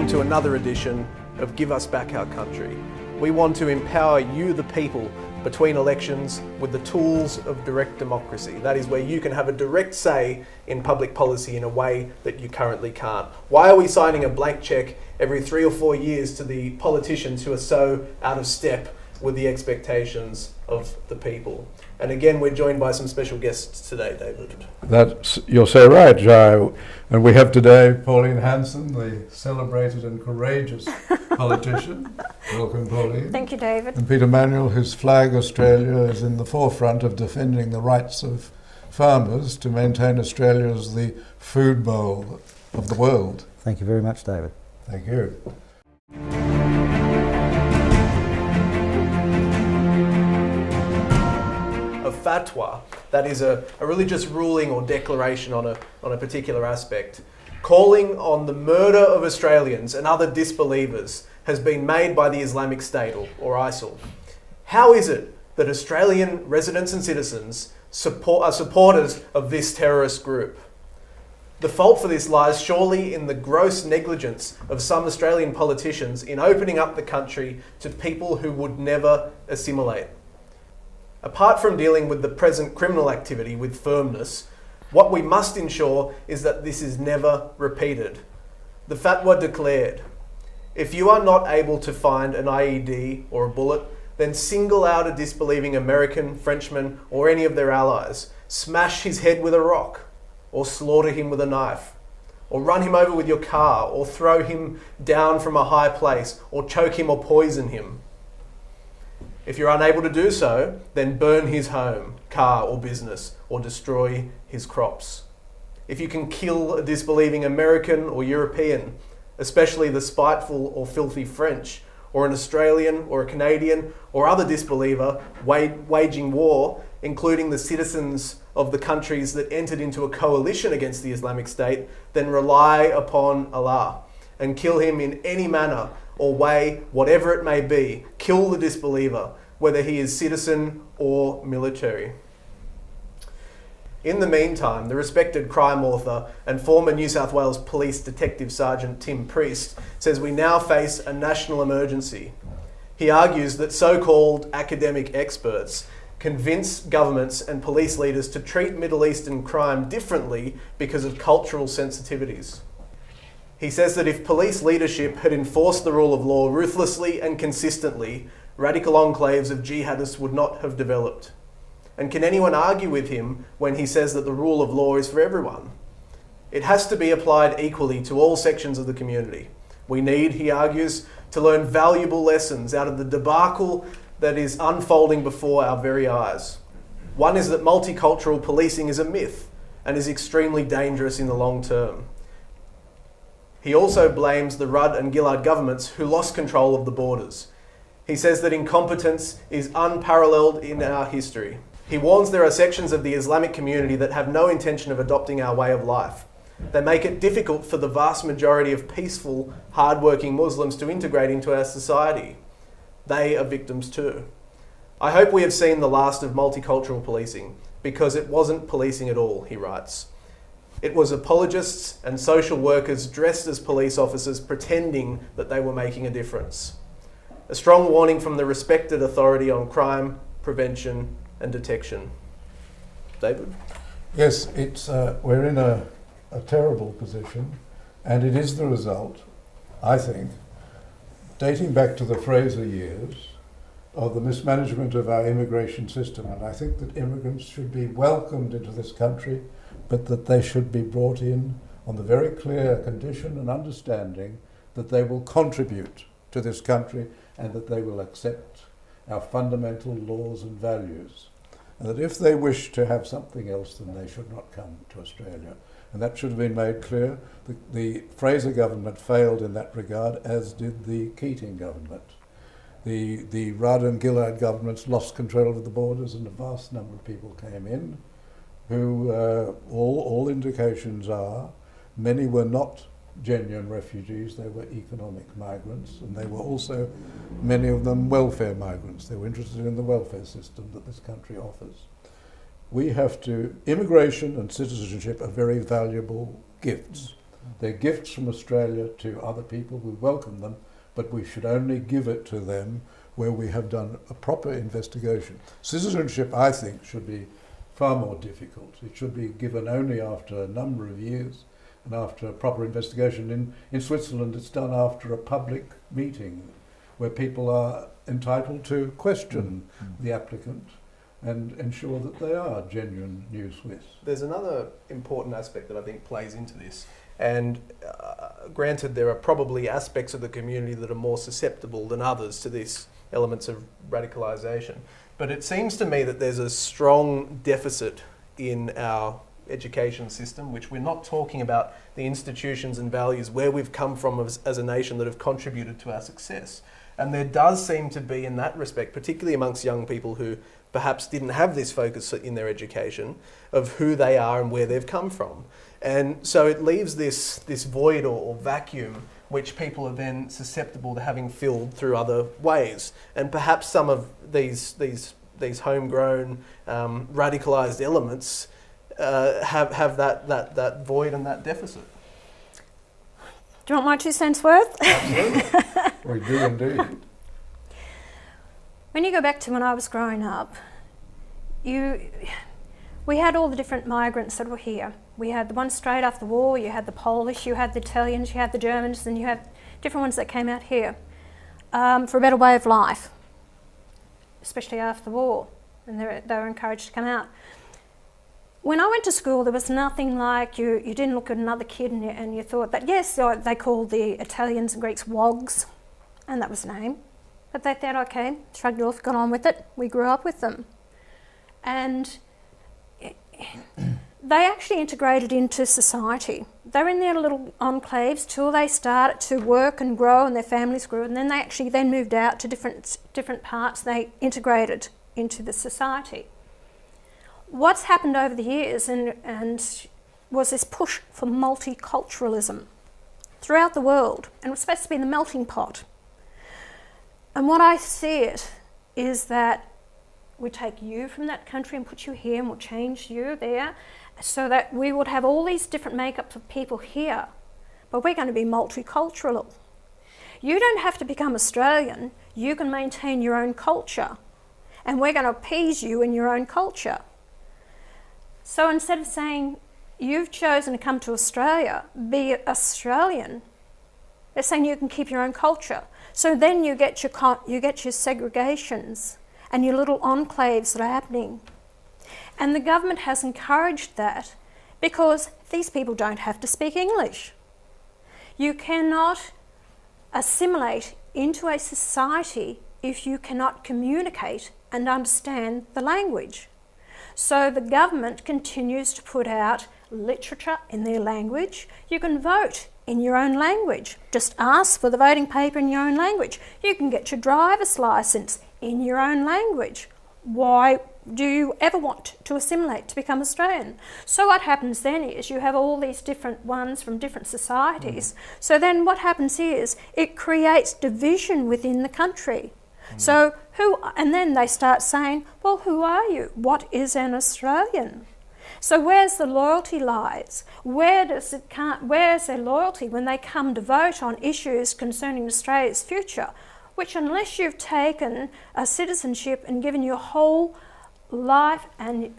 Welcome to another edition of Give Us Back Our Country. We want to empower you, the people, between elections with the tools of direct democracy. That is where you can have a direct say in public policy in a way that you currently can't. Why are we signing a blank cheque every 3 or 4 years to the politicians who are so out of step with the expectations of the people? And again, we're joined by some special guests today, David. You're so right, Jai. And we have today Pauline Hanson, the celebrated and courageous politician. Welcome, Pauline. Thank you, David. And Peter Manuel, whose flag Australia is in the forefront of defending the rights of farmers to maintain Australia as the food bowl of the world. Thank you very much, David. Thank you. Fatwa, that is a religious ruling or declaration on a particular aspect, calling on the murder of Australians and other disbelievers, has been made by the Islamic State or ISIL. How is it that Australian residents and citizens are supporters of this terrorist group? The fault for this lies surely in the gross negligence of some Australian politicians in opening up the country to people who would never assimilate. Apart from dealing with the present criminal activity with firmness, what we must ensure is that this is never repeated. The Fatwa declared, if you are not able to find an IED or a bullet, then single out a disbelieving American, Frenchman, or any of their allies, smash his head with a rock, or slaughter him with a knife, or run him over with your car, or throw him down from a high place, or choke him or poison him. If you're unable to do so, then burn his home, car or business, or destroy his crops. If you can kill a disbelieving American or European, especially the spiteful or filthy French, or an Australian or a Canadian or other disbeliever waging war, including the citizens of the countries that entered into a coalition against the Islamic State, then rely upon Allah and kill him in any manner or way, whatever it may be. Kill the disbeliever, whether he is citizen or military. In the meantime, the respected crime author and former New South Wales Police Detective Sergeant Tim Priest says we now face a national emergency. He argues that so-called academic experts convince governments and police leaders to treat Middle Eastern crime differently because of cultural sensitivities. He says that if police leadership had enforced the rule of law ruthlessly and consistently, radical enclaves of jihadists would not have developed. And can anyone argue with him when he says that the rule of law is for everyone? It has to be applied equally to all sections of the community. We need, he argues, to learn valuable lessons out of the debacle that is unfolding before our very eyes. One is that multicultural policing is a myth and is extremely dangerous in the long term. He also blames the Rudd and Gillard governments who lost control of the borders. He says that incompetence is unparalleled in our history. He warns there are sections of the Islamic community that have no intention of adopting our way of life. They make it difficult for the vast majority of peaceful, hard-working Muslims to integrate into our society. They are victims too. I hope we have seen the last of multicultural policing, because it wasn't policing at all, he writes. It was apologists and social workers dressed as police officers pretending that they were making a difference. A strong warning from the respected authority on crime, prevention and detection. David? Yes, we're in a terrible position, and it is the result, I think, dating back to the Fraser years, of the mismanagement of our immigration system. And I think that immigrants should be welcomed into this country, but that they should be brought in on the very clear condition and understanding that they will contribute to this country and that they will accept our fundamental laws and values. And that if they wish to have something else, then they should not come to Australia. And that should have been made clear. The Fraser government failed in that regard, as did the Keating government. The Rudd and Gillard governments lost control of the borders, and a vast number of people came in who all indications are many were not genuine refugees, they were economic migrants, and they were also, many of them, welfare migrants. They were interested in the welfare system that this country offers. Immigration and citizenship are very valuable gifts, They're gifts from Australia to other people. We welcome them, but we should only give it to them where we have done a proper investigation. Citizenship, I think, should be far more difficult. It should be given only after a number of years and after a proper investigation. In Switzerland, it's done after a public meeting where people are entitled to question the applicant and ensure that they are genuine new Swiss. There's another important aspect that I think plays into this. And granted, there are probably aspects of the community that are more susceptible than others to these elements of radicalisation. But it seems to me that there's a strong deficit in our education system, which we're not talking about the institutions and values where we've come from as a nation that have contributed to our success. And there does seem to be, in that respect, particularly amongst young people who perhaps didn't have this focus in their education of who they are and where they've come from. And so it leaves this void or vacuum which people are then susceptible to having filled through other ways. And perhaps some of these homegrown radicalised elements have that void and that deficit. Do you want my 2 cents worth? Absolutely. We do indeed. When you go back to when I was growing up, we had all the different migrants that were here. We had the ones straight after the war, you had the Polish, you had the Italians, you had the Germans, and you had different ones that came out here for a better way of life, especially after the war, and they were encouraged to come out. When I went to school, there was nothing like you didn't look at another kid and you thought that, yes, they called the Italians and Greeks wogs, and that was the name. But they thought, okay, shrugged it off, got on with it. We grew up with them. And they actually integrated into society. They were in their little enclaves till they started to work and grow and their families grew, and then they actually then moved out to different parts. They integrated into the society. What's happened over the years and was this push for multiculturalism throughout the world, and it was supposed to be the melting pot. And what I see it is that we take you from that country and put you here, and we'll change you there, so that we would have all these different makeups of people here, but we're going to be multicultural. You don't have to become Australian, you can maintain your own culture, and we're going to appease you in your own culture. So instead of saying, you've chosen to come to Australia, be Australian, they're saying you can keep your own culture. So then you get your segregations and your little enclaves that are happening. And the government has encouraged that because these people don't have to speak English. You cannot assimilate into a society if you cannot communicate and understand the language. So the government continues to put out literature in their language. You can vote in your own language. Just ask for the voting paper in your own language. You can get your driver's license in your own language. Why do you ever want to assimilate, to become Australian? So what happens then is you have all these different ones from different societies. So then what happens is it creates division within the country. So and then they start saying, well, who are you? What is an Australian? So where's the loyalty lies? Where's their loyalty when they come to vote on issues concerning Australia's future, which unless you've taken a citizenship and given your whole life and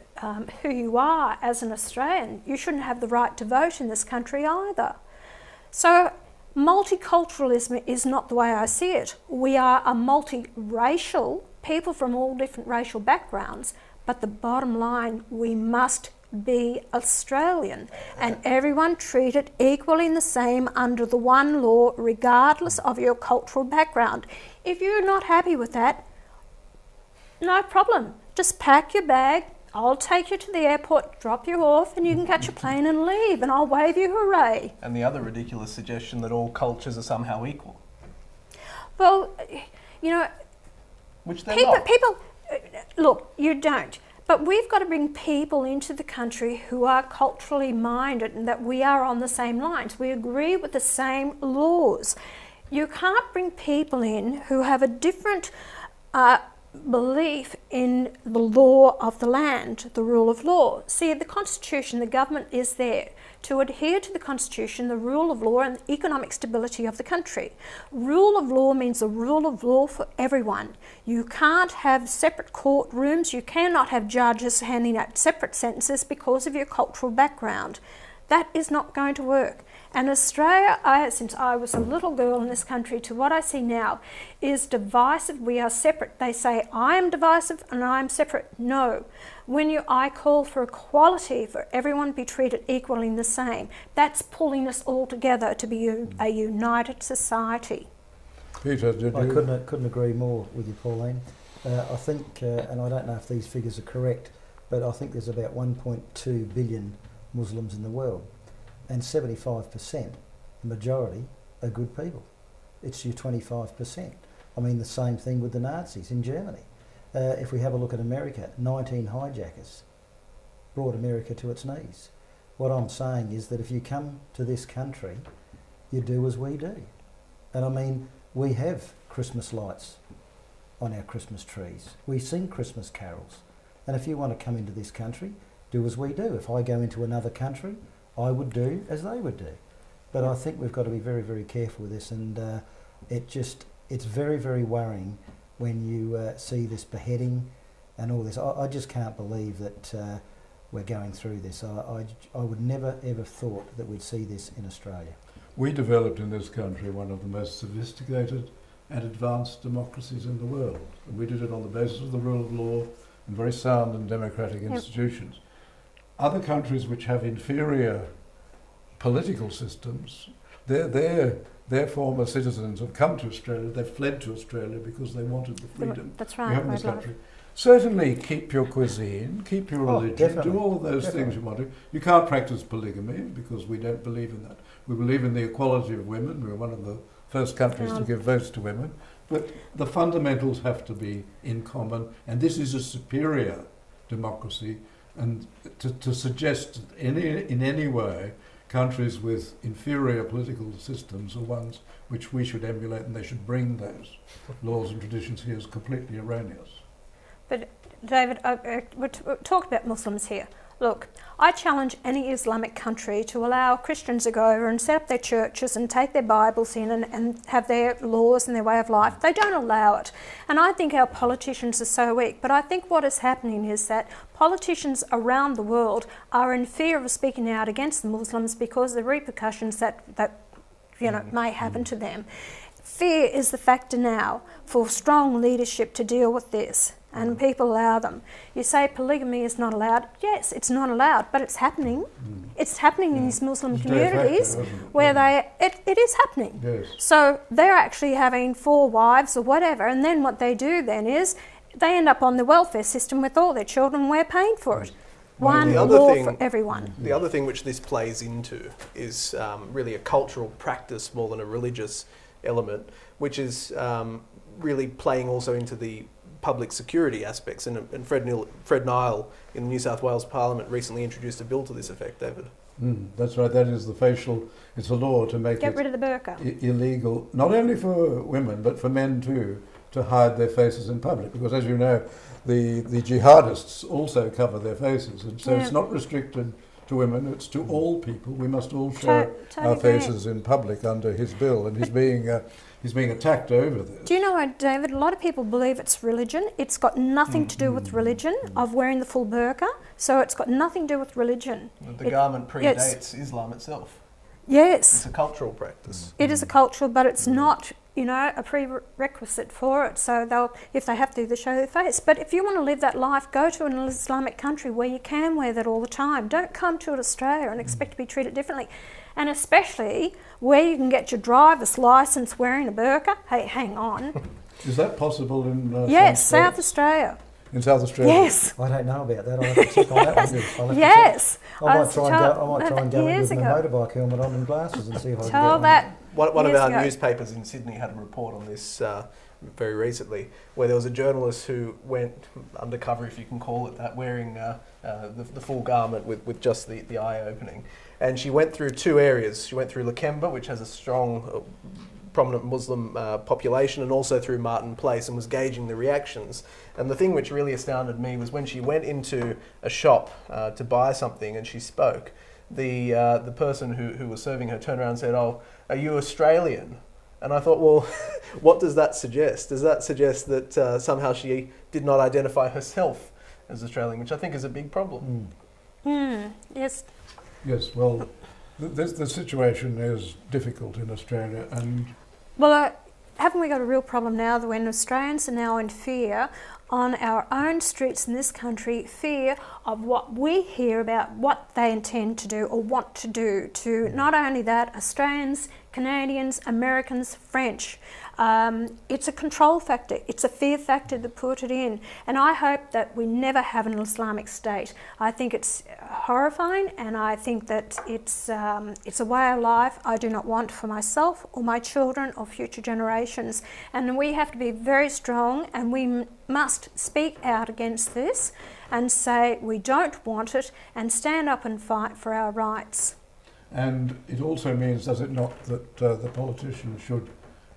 who you are as an Australian, you shouldn't have the right to vote in this country either. So multiculturalism is not the way I see it. We are a multiracial, people from all different racial backgrounds, but the bottom line, we must be Australian and everyone treated equally and the same under the one law regardless of your cultural background. If you're not happy with that, no problem. Just pack your bag, I'll take you to the airport, drop you off, and you can catch a plane and leave, and I'll wave you hooray. And the other ridiculous suggestion that all cultures are somehow equal. Well, you know, which they're not. People, look, you don't. But we've got to bring people into the country who are culturally minded and that we are on the same lines. We agree with the same laws. You can't bring people in who have a different belief in the law of the land, the rule of law. See, the Constitution, the government is there to adhere to the Constitution, the rule of law and the economic stability of the country. Rule of law means the rule of law for everyone. You can't have separate courtrooms, you cannot have judges handing out separate sentences because of your cultural background. That is not going to work. And Australia, since I was a little girl in this country to what I see now, is divisive. We are separate. They say, I am divisive and I am separate. No. I call for equality, for everyone to be treated equally and the same. That's pulling us all together to be a united society. Peter, did I you? couldn't agree more with you, Pauline. I think, and I don't know if these figures are correct, but I think there's about 1.2 billion Muslims in the world. And 75%, the majority, are good people. It's your 25%. I mean, the same thing with the Nazis in Germany. If we have a look at America, 19 hijackers brought America to its knees. What I'm saying is that if you come to this country, you do as we do. And I mean, we have Christmas lights on our Christmas trees. We sing Christmas carols. And if you want to come into this country, do as we do. If I go into another country, I would do as they would do. But I think we've got to be very, very careful with this, and it's very, very worrying when you see this beheading and all this. I just can't believe that we're going through this. I would never, ever thought that we'd see this in Australia. We developed in this country one of the most sophisticated and advanced democracies in the world. And we did it on the basis of the rule of law and very sound and democratic institutions. Other countries which have inferior political systems, their former citizens have come to Australia, they've fled to Australia because they wanted the freedom That's we right. have in this country. Certainly keep your cuisine, keep your religion, definitely, do all of those things you want to. You can't practice polygamy because we don't believe in that. We believe in the equality of women. We're one of the first countries to give votes to women. But the fundamentals have to be in common, and this is a superior democracy. And to suggest in any way countries with inferior political systems are ones which we should emulate and they should bring those laws and traditions here is completely erroneous. But David, we're talking about Muslims here. Look, I challenge any Islamic country to allow Christians to go over and set up their churches and take their Bibles in and have their laws and their way of life. They don't allow it. And I think our politicians are so weak. But I think what is happening is that politicians around the world are in fear of speaking out against the Muslims because of the repercussions that may happen to them. Fear is the factor now for strong leadership to deal with this. And people allow them. You say polygamy is not allowed. Yes, it's not allowed, but it's happening. It's happening in these Muslim communities where it is happening. Yes. So they're actually having 4 wives or whatever, and then what they do then is they end up on the welfare system with all their children. We're paying for it. One law for everyone. The other thing which this plays into is really a cultural practice more than a religious element, which is really playing also into the public security aspects, and Fred Nile in the New South Wales Parliament recently introduced a bill to this effect, David. That's right, that is it's a law to make Get rid of the burqa. Illegal, not only for women, but for men too, to hide their faces in public, because as you know, the jihadists also cover their faces, and so it's not restricted to women, it's to all people. We must all show our faces in public under his bill, and he's being attacked over this. Do you know what, David? A lot of people believe it's religion. It's got nothing to do with religion of wearing the full burqa, so it's got nothing to do with religion. The garment predates Islam itself. Yes. It's a cultural practice. It is a cultural, but it's not, a prerequisite for it. So if they have to, they show their face. But if you want to live that life, go to an Islamic country where you can wear that all the time. Don't come to Australia and expect to be treated differently. And especially where you can get your driver's licence wearing a burqa. Hey, hang on. Is that possible in yes, South Australia? In South Australia? Yes. I don't know about that. I'll have to check on that one. Yes. I might try and go in with my motorbike helmet on and glasses and see if I can get that. One of our newspapers in Sydney had a report on this very recently, where there was a journalist who went undercover, if you can call it that, wearing the full garment with just the eye opening. And she went through 2 areas. She went through Lakemba, which has a strong prominent Muslim population, and also through Martin Place, and was gauging the reactions. And the thing which really astounded me was when she went into a shop to buy something and she spoke, the person who was serving her turned around and said, "Oh, are you Australian?" And I thought, well, what does that suggest? Does that suggest that somehow she did not identify herself as Australian, which I think is a big problem? Yes. Yes, well, the situation is difficult in Australia, and Well, haven't we got a real problem now that when Australians are now in fear on our own streets in this country, fear of what we hear about what they intend to do or want to do to not only that, Australians, Canadians, Americans, French. It's a control factor, it's a fear factor to put it in. And I hope that we never have an Islamic State. I think it's horrifying, and I think that it's a way of life I do not want for myself or my children or future generations. And we have to be very strong, and we must speak out against this and say we don't want it and stand up and fight for our rights. And it also means, does it not, that the politicians should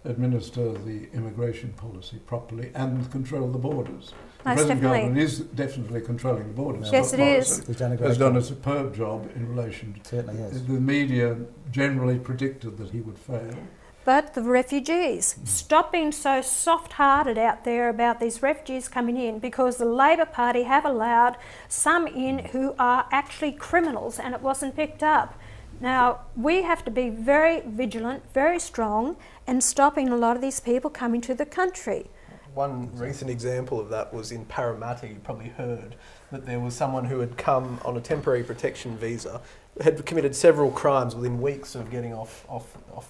administer the immigration policy properly and control the borders? The Most present definitely. government is definitely controlling the borders. Yes, Scott it is. Morrison He's done a great has done job. a superb job in relation to Certainly has. the media generally predicted that he would fail. But the refugees, stop being so soft-hearted out there about these refugees coming in, because the Labor Party have allowed some in who are actually criminals, and it wasn't picked up. Now, we have to be very vigilant, very strong, and stopping a lot of these people coming to the country. One recent example of that was in Parramatta. You probably heard that there was someone who had come on a temporary protection visa, had committed several crimes within weeks of getting off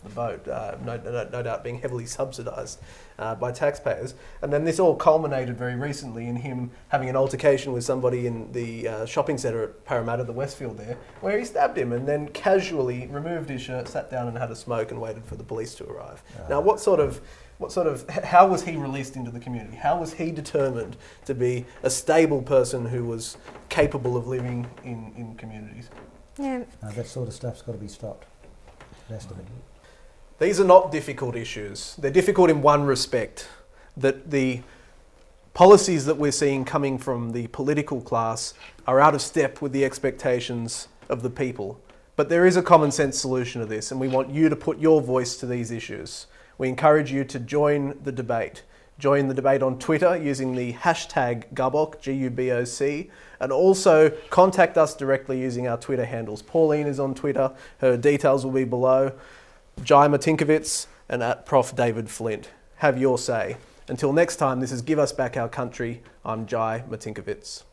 the boat, no doubt being heavily subsidised by taxpayers. And then this all culminated very recently in him having an altercation with somebody in the shopping centre at Parramatta, the Westfield there, where he stabbed him and then casually removed his shirt, sat down and had a smoke and waited for the police to arrive. Now, how was he released into the community? How was he determined to be a stable person who was capable of living in communities? Yeah. That sort of stuff's got to be stopped. It has to be. These are not difficult issues. They're difficult in one respect, that the policies that we're seeing coming from the political class are out of step with the expectations of the people. But there is a common sense solution to this, and we want you to put your voice to these issues. We encourage you to join the debate. Join the debate on Twitter using the hashtag Gubboc, G-U-B-O-C, and also contact us directly using our Twitter handles. Pauline is on Twitter. Her details will be below. Jai Martinkovits and at Prof. David Flint. Have your say. Until next time, this is Give Us Back Our Country. I'm Jai Martinkovits.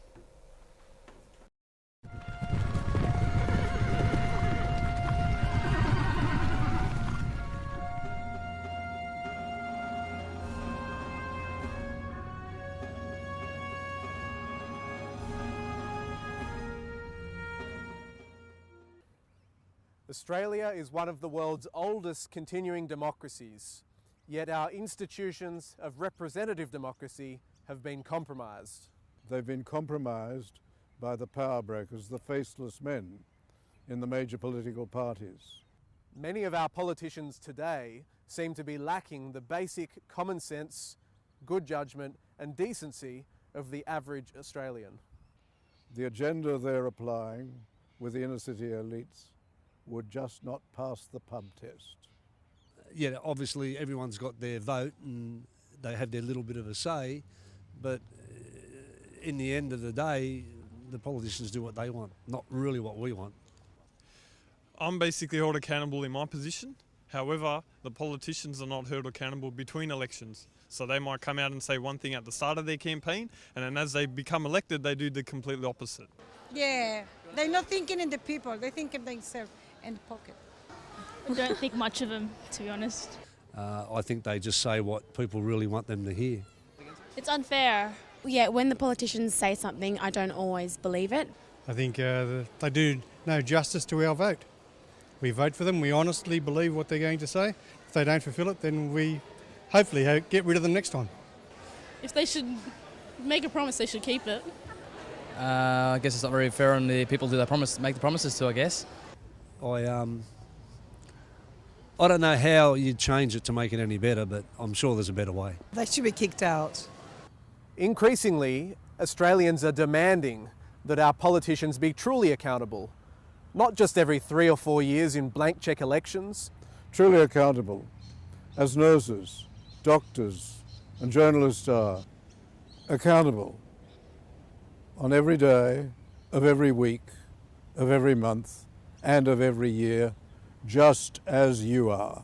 Australia is one of the world's oldest continuing democracies, yet our institutions of representative democracy have been compromised. They've been compromised by the power brokers, the faceless men in the major political parties. Many of our politicians today seem to be lacking the basic common sense, good judgment and decency of the average Australian. The agenda they're applying with the inner city elites would just not pass the pub test. Yeah, obviously everyone's got their vote and they have their little bit of a say, but in the end of the day, the politicians do what they want, not really what we want. I'm basically held accountable in my position. However, the politicians are not held accountable between elections. So they might come out and say one thing at the start of their campaign, and then as they become elected, they do the completely opposite. Yeah, they're not thinking in the people, they think of themselves and the pocket. I don't think much of them, to be honest. I think they just say what people really want them to hear. It's unfair. Yeah, when the politicians say something, I don't always believe it. I think they do no justice to our vote. We vote for them, we honestly believe what they're going to say. If they don't fulfil it, then we hopefully get rid of them next time. If they should make a promise, they should keep it. I guess it's not very fair on the people who they make the promises to, I guess. I don't know how you'd change it to make it any better, but I'm sure there's a better way. They should be kicked out. Increasingly, Australians are demanding that our politicians be truly accountable, not just every 3 or 4 years in blank cheque elections. Truly accountable, as nurses, doctors and journalists are. Accountable on every day of every week, of every month and of every year, just as you are.